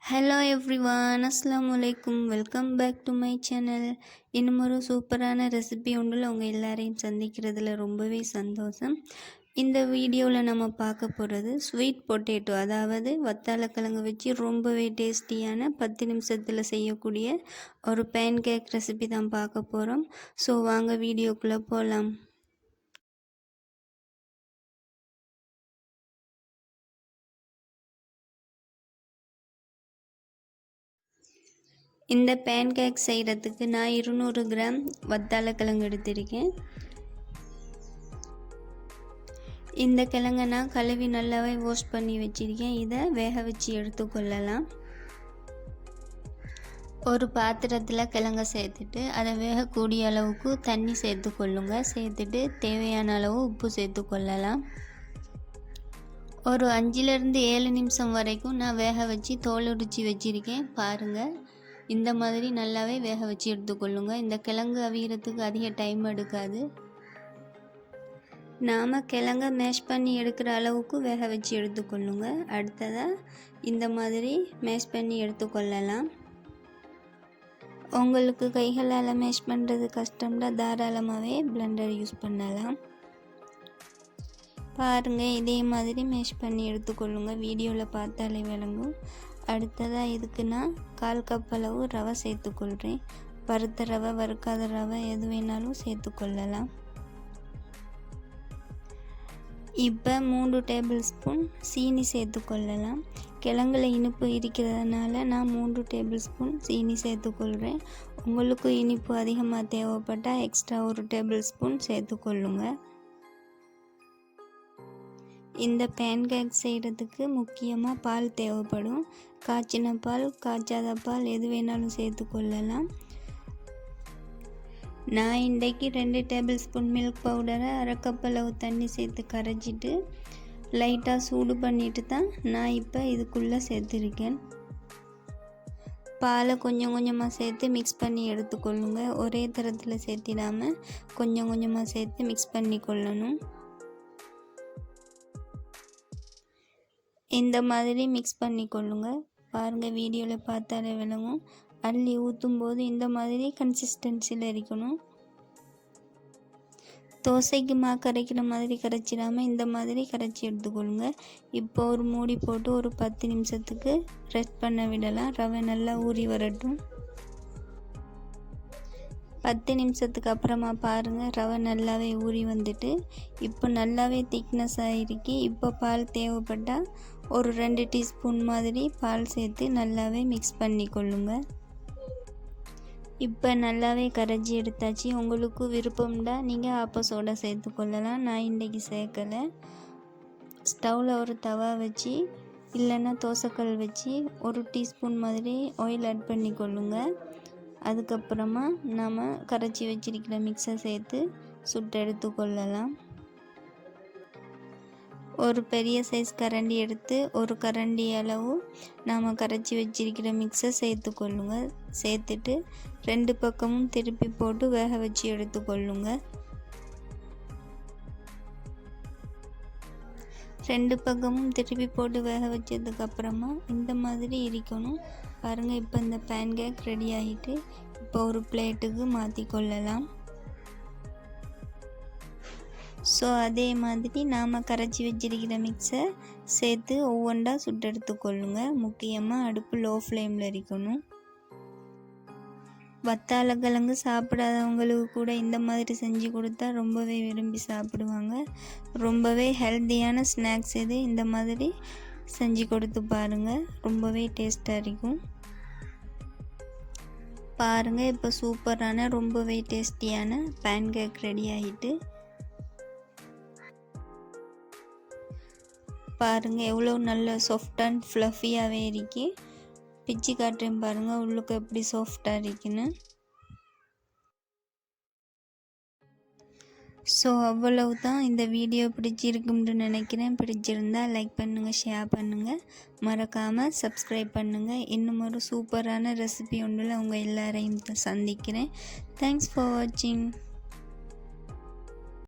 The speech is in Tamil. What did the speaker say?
ஹலோ எவ்ரிவான், அஸ்ஸலாமு அலைக்கும். Welcome back to my channel. இன்னும் ஒரு சூப்பரான ரெசிபி ஒன்றில் உங்கள் எல்லாரையும் சந்திக்கிறதுல ரொம்பவே சந்தோஷம். இந்த வீடியோவில் நம்ம பார்க்க போகிறது ஸ்வீட் பொட்டேட்டோ, அதாவது வத்தாளக்கிழங்கு வச்சு ரொம்பவே டேஸ்டியான 10 நிமிஷத்தில் செய்யக்கூடிய ஒரு பேன் கேக் ரெசிபி தான் பார்க்க போகிறோம். ஸோ வாங்க வீடியோக்குள்ளே போகலாம். இந்த பேன் கேக் செய்கிறதுக்கு நான் 200 கிராம் வத்தாளக்கிழங்கு எடுத்திருக்கேன். இந்த கிழங்கை நான் கழுவி நல்லாவே வாஷ் பண்ணி வச்சுருக்கேன். இதை வேக வச்சு எடுத்துக்கொள்ளலாம். ஒரு பாத்திரத்தில் கிழங்கை சேர்த்துட்டு அதை வேகக்கூடிய அளவுக்கு தண்ணி சேர்த்துக்கொள்ளுங்க. சேர்த்துட்டு தேவையான அளவு உப்பு சேர்த்துக்கொள்ளலாம். ஒரு 5லேருந்து 7 நிமிஷம் வரைக்கும் நான் வேக வச்சு தோல் உரித்து வச்சுருக்கேன். பாருங்கள், இந்த மாதிரி நல்லாவே வேக வச்சு எடுத்துக்கொள்ளுங்க. இந்த கிழங்கு அவிகிறதுக்கு அதிக டைம் எடுக்காது. நாம் கிழங்கை மேஷ் பண்ணி எடுக்கிற அளவுக்கு வேக வச்சு எடுத்துக்கொள்ளுங்க. அடுத்ததாக இந்த மாதிரி மேஷ் பண்ணி எடுத்துக்கொள்ளலாம். உங்களுக்கு கைகளால் மேஷ் பண்ணுறது கஷ்டம்னா தாராளமாகவே பிளெண்டர் யூஸ் பண்ணலாம். பாருங்கள், இதே மாதிரி மேஷ் பண்ணி எடுத்துக்கொள்ளுங்க. வீடியோவில் பார்த்தாலே விளங்கும். அடுத்ததாக இதுக்கு நான் 1/4 கப் அளவு ரவை சேர்த்துக்கொள்கிறேன். வறுத்த ரவை, வறுக்காத ரவை எது வேணாலும் சேர்த்துக்கொள்ளலாம். இப்போ 3 டேபிள் ஸ்பூன் சீனி சேர்த்துக்கொள்ளலாம். கிழங்குல இனிப்பு இருக்கிறதுனால நான் 3 டேபிள் ஸ்பூன் சீனி சேர்த்துக்கொள்கிறேன். உங்களுக்கு இனிப்பு அதிகமாக தேவைப்பட்டால் எக்ஸ்ட்ரா 1 டேபிள் ஸ்பூன் சேர்த்துக்கொள்ளுங்க. இந்த பேன் கேக் செய்கிறதுக்கு முக்கியமாக பால் தேவைப்படும். காய்ச்சின பால், காய்ச்சாத பால் எது வேணாலும் சேர்த்துக்கொள்ளலாம். நான் இன்றைக்கு 2 டேபிள் ஸ்பூன் மில்க் பவுடரை 1/2 கப் அளவு தண்ணி சேர்த்து கரைச்சிட்டு லைட்டாக சூடு பண்ணிட்டு தான் நான் இப்போ இதுக்குள்ளே சேர்த்துருக்கேன். பாலை கொஞ்சம் கொஞ்சமாக சேர்த்து மிக்ஸ் பண்ணி எடுத்துக்கொள்ளுங்க. ஒரே தரத்தில் சேர்த்திடாமல் கொஞ்சம் கொஞ்சமாக சேர்த்து மிக்ஸ் பண்ணி கொள்ளணும். இந்த மாதிரி மிக்ஸ் பண்ணி கொள்ளுங்க. பாருங்கள், வீடியோவில் பார்த்தாலே விளங்கும். அள்ளி ஊற்றும் போது இந்த மாதிரி கன்சிஸ்டன்சியில் இருக்கணும். தோசைக்கு மாவு கரைக்கிற மாதிரி கரைச்சிடாமல் இந்த மாதிரி கரைச்சி எடுத்துக்கொள்ளுங்க. இப்போ ஒரு மூடி போட்டு ஒரு 10 நிமிஷத்துக்கு ரெஸ்ட் பண்ண விடலாம். ரவை நல்லா ஊறி வரட்டும். 10 நிமிஷத்துக்கு அப்புறமா பாருங்கள், ரவை நல்லாவே ஊறி வந்துட்டு இப்போ நல்லாவே திக்னஸ் ஆகிருக்கு. இப்போ பால் தேவைப்பட்டால் ஒரு 2 டீஸ்பூன் மாதிரி பால் சேர்த்து நல்லாவே மிக்ஸ் பண்ணி கொள்ளுங்க. இப்போ நல்லாவே கரைச்சி எடுத்தாச்சு. உங்களுக்கு விருப்பம்னா நீங்கள் ஆப்ப சோடா சேர்த்துக்கொள்ளலாம். நான் இன்றைக்கி சேர்க்கலை. ஸ்டவ்வில் ஒரு தவா வச்சு இல்லைன்னா தோசைக்கல் வச்சு 1 டீஸ்பூன் மாதிரி ஆயில் ஆட் பண்ணி கொள்ளுங்க. அதுக்கப்புறமா நாம் கரைச்சி வச்சிருக்கிற மிக்ஸை சேர்த்து சுட்டு எடுத்துக்கொள்ளலாம். ஒரு பெரிய சைஸ் கரண்டி எடுத்து ஒரு கரண்டி அளவு நாம் கரைச்சி வச்சிருக்கிற மிக்ஸை சேர்த்துக்கொள்ளுங்க. சேர்த்துட்டு 2 பக்கமும் திருப்பி போட்டு வேக வச்சு எடுத்துக்கொள்ளுங்க. 2 பக்கமும் திருப்பி போட்டு வேக வச்சதுக்கப்புறமா இந்த மாதிரி இருக்கணும். பாருங்கள், இப்போ இந்த பேன் கேக் ரெடி ஆகிட்டு இப்போ ஒரு பிளேட்டுக்கு மாற்றிக்கொள்ளலாம். ஸோ அதே மாதிரி நாம் கரைச்சி வச்சிருக்கிற மிக்ஸை சேர்த்து ஒவ்வொன்றா சுட்டு எடுத்துக்கொள்ளுங்க. முக்கியமாக அடுப்பு லோ ஃப்ளேமில் இருக்கணும். வத்தாளக்கிழங்கு சாப்பிடாதவங்களுக்கு கூட இந்த மாதிரி செஞ்சு கொடுத்தா ரொம்பவே விரும்பி சாப்பிடுவாங்க. ரொம்பவே ஹெல்த்தியான ஸ்நாக்ஸ் இது. இந்த மாதிரி செஞ்சு கொடுத்து பாருங்கள், ரொம்பவே டேஸ்ட்டாக இருக்கும். பாருங்கள், இப்போ சூப்பரான ரொம்பவே டேஸ்டியான பேன் கேக் ரெடி ஆகிட்டு. பாருங்கள், எவ்வளோ நல்ல சாஃப்ட் அண்ட் ஃப்ளஃபியாகவே இருக்கு. பிச்சு காட்டுறேன் பாருங்கள், உள்ளுக்கு எப்படி சாஃப்டாக இருக்குன்னு. ஸோ அவ்வளவு தான். இந்த வீடியோ பிடிச்சிருக்கும்னு நினைக்கிறேன். பிடிச்சிருந்தால் லைக் பண்ணுங்கள், ஷேர் பண்ணுங்கள், மறக்காமல் சப்ஸ்கிரைப் பண்ணுங்கள். இன்னும் ஒரு சூப்பரான ரெசிபி ஒன்றில் உங்கள் எல்லாரையும் சந்திக்கிறேன். தேங்க்ஸ் ஃபார் வாட்சிங்.